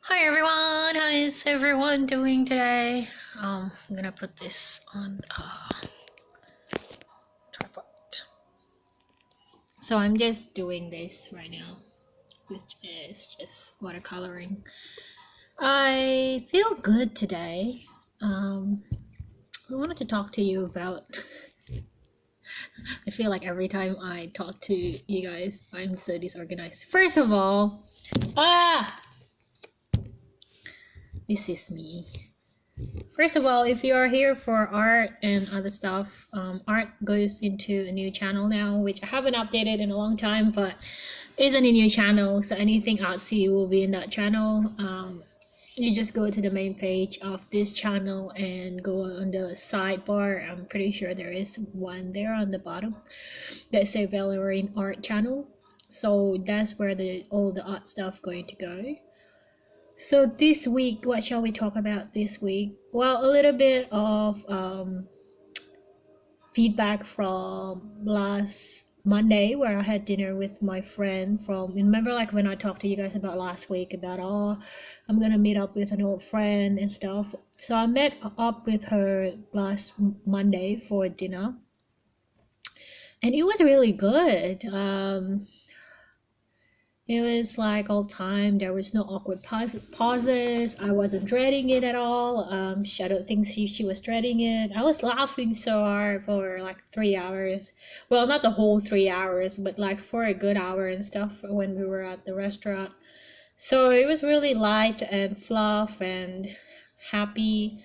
Hi everyone, how is everyone doing today? I'm gonna put this on tripod. So I'm just doing this right now, which is just watercoloring. I feel good today. I wanted to talk to you about. I feel like every time I talk to you guys, I'm so disorganized. First of all, ah, this is me. First of all, if you are here for art and other stuff, art goes into a new channel now, which I haven't updated in a long time, but is a new channel. So anything artsy will be in that channel. You just go to the main page of this channel and go on the sidebar. I'm pretty sure there is one there on the bottom that say Valerian Art Channel. So that's where all the art stuff going to go. So this week, what shall we talk about this week? Well, a little bit of feedback from last Monday where I had dinner with my friend from, remember like when I talked to you guys about last week about, I'm gonna meet up with an old friend and stuff. So I met up with her last Monday for dinner and it was really good. It was like all time. There was no awkward pauses. I wasn't dreading it at all. I don't think she was dreading it. I was laughing so hard for like 3 hours. Well, not the whole 3 hours, but like for a good hour and stuff when we were at the restaurant. So it was really light and fluff and happy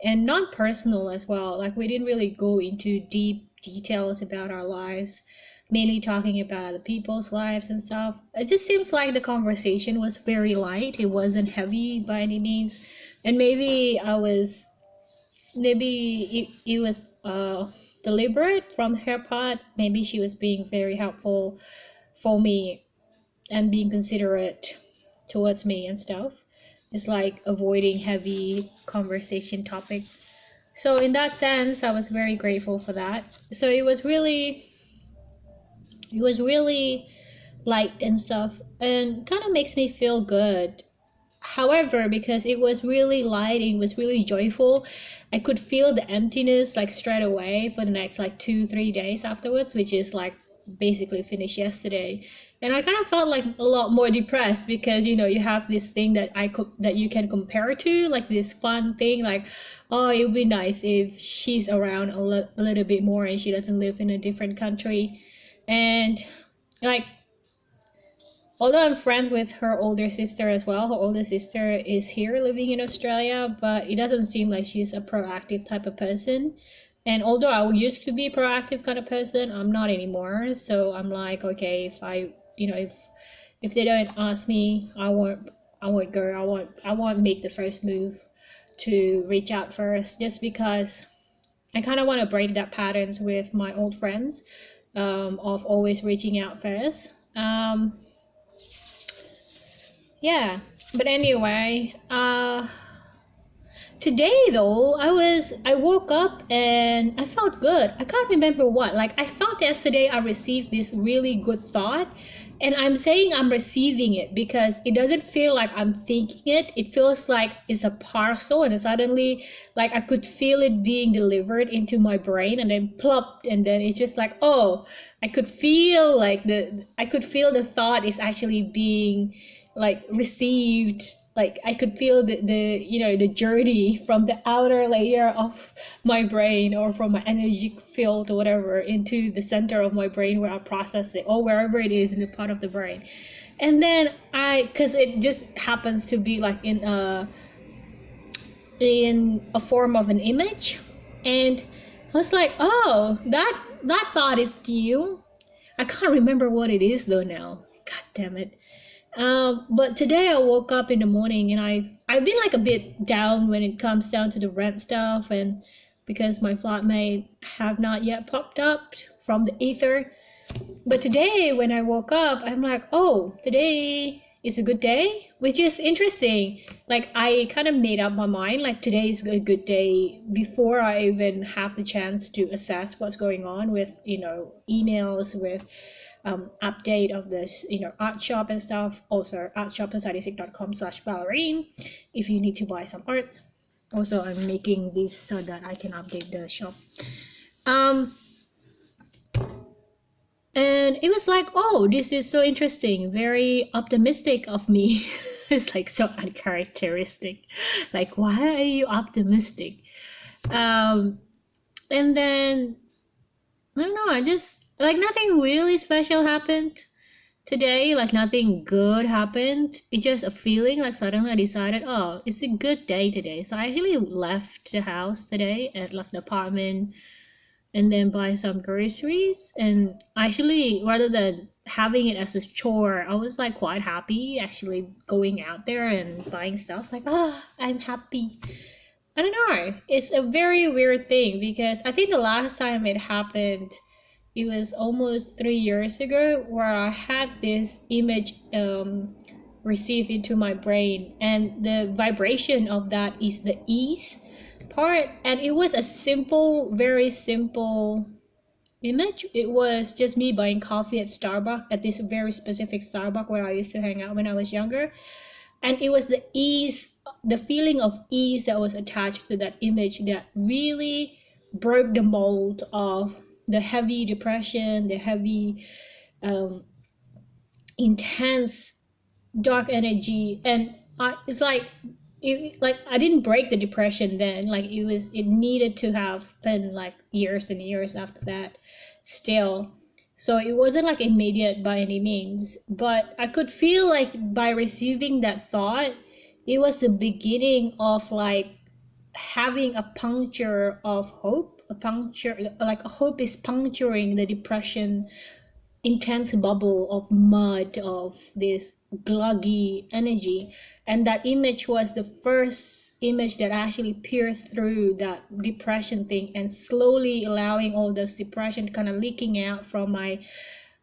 and non-personal as well. Like we didn't really go into deep details about our lives, mainly talking about other people's lives and stuff. It just seems like the conversation was very light. It wasn't heavy by any means. And maybe it was deliberate from her part. Maybe she was being very helpful for me and being considerate towards me and stuff. It's like avoiding heavy conversation topic. So in that sense, I was very grateful for that. So it was really light and stuff and kind of makes me feel good. However, because it was really light, it was really joyful, I could feel the emptiness like straight away for the next like 2-3 days afterwards, which is like basically finished yesterday. And I kind of felt like a lot more depressed because you have this thing that you can compare to, like this fun thing, like, oh, it would be nice if she's around a little bit more and she doesn't live in a different country. And like, although I'm friends with her older sister as well, her older sister is here living in Australia, but it doesn't seem like she's a proactive type of person. And although I used to be a proactive kind of person, I'm not anymore. So I'm like, okay, if they don't ask me, I won't go. I won't make the first move to reach out first, just because I kind of want to break that patterns with my old friends, of always reaching out first. Yeah, but anyway, today though, I woke up and I felt good. I can't remember what. Like I felt yesterday I received this really good thought, and I'm saying I'm receiving it because it doesn't feel like I'm thinking it. It feels like it's a parcel, and suddenly like I could feel it being delivered into my brain and then plopped, and then it's just like, oh, I could feel the thought is actually being like received. Like I could feel the journey from the outer layer of my brain or from my energy field or whatever into the center of my brain where I process it, or wherever it is in the part of the brain. And then because it just happens to be like in a form of an image, and I was like, oh, that thought is due. I can't remember what it is though now. God damn it. But today I woke up in the morning and I've been like a bit down when it comes down to the rent stuff, and because my flatmate have not yet popped up from the ether. But today when I woke up, I'm like, oh, today is a good day, which is interesting. Like I kind of made up my mind like today is a good day before I even have the chance to assess what's going on with emails, with update of this, art shop and stuff. Also, artshop.com/ballerine if you need to buy some art. Also, I'm making this so that I can update the shop. And it was like, oh, this is so interesting, very optimistic of me. It's like so uncharacteristic. Like, why are you optimistic? And then I don't know, I just like nothing really special happened today, like nothing good happened. It's just a feeling, like suddenly I decided, oh, it's a good day today. So I actually left the house today and left the apartment and then buy some groceries. And actually, rather than having it as a chore, I was like quite happy actually going out there and buying stuff. Like, I'm happy. I don't know. It's a very weird thing because I think the last time it happened, it was almost 3 years ago, where I had this image received into my brain, and the vibration of that is the ease part, and it was a simple, very simple image. It was just me buying coffee at Starbucks, at this very specific Starbucks where I used to hang out when I was younger, and it was the ease, the feeling of ease that was attached to that image that really broke the mold of the heavy depression, the heavy intense dark energy. And it's like I didn't break the depression then. Like it needed to have been like years and years after that still. So it wasn't like immediate by any means, but I could feel like by receiving that thought, it was the beginning of like having a puncture of hope, a puncture, like a hope is puncturing the depression intense bubble of mud, of this gluggy energy. And that image was the first image that actually pierced through that depression thing, and slowly allowing all this depression kind of leaking out from my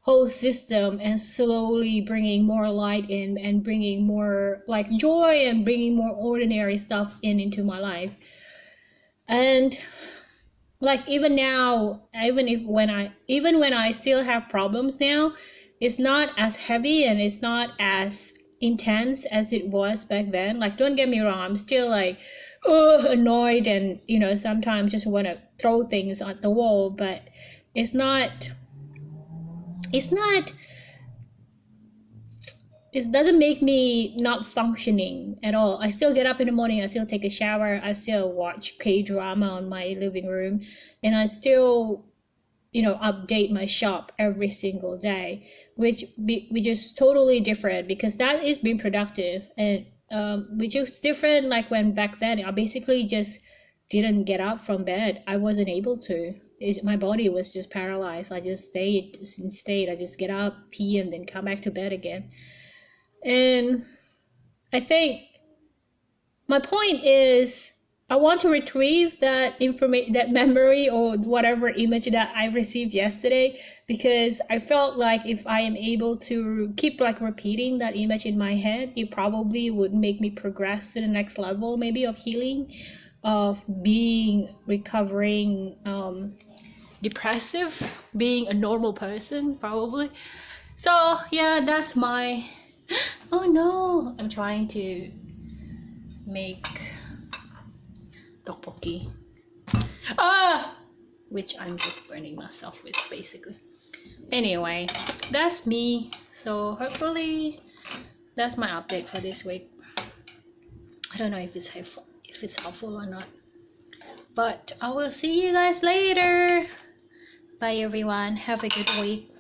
whole system, and slowly bringing more light in, and bringing more like joy, and bringing more ordinary stuff into my life. And like even now, even when I still have problems now, it's not as heavy and it's not as intense as it was back then. Like, don't get me wrong, I'm still like annoyed, and sometimes just want to throw things at the wall, but it doesn't make me not functioning at all. I still get up in the morning, I still take a shower, I still watch K-drama on my living room, and I still update my shop every single day, which is totally different, because that is being productive. And which is different, like when back then I basically just didn't get up from bed. I wasn't able to. My body was just paralyzed. I just stayed. I just get up, pee, and then come back to bed again. And I think my point is, I want to retrieve that that memory, or whatever image that I received yesterday, because I felt like if I am able to keep like repeating that image in my head, it probably would make me progress to the next level, maybe of healing, of recovering depressive, being a normal person, probably. So yeah, that's my oh no, I'm trying to make tteokbokki, which I'm just burning myself with, basically. Anyway, that's me. So hopefully that's my update for this week. I don't know if it's helpful or not, but I will see you guys later. Bye everyone, have a good week.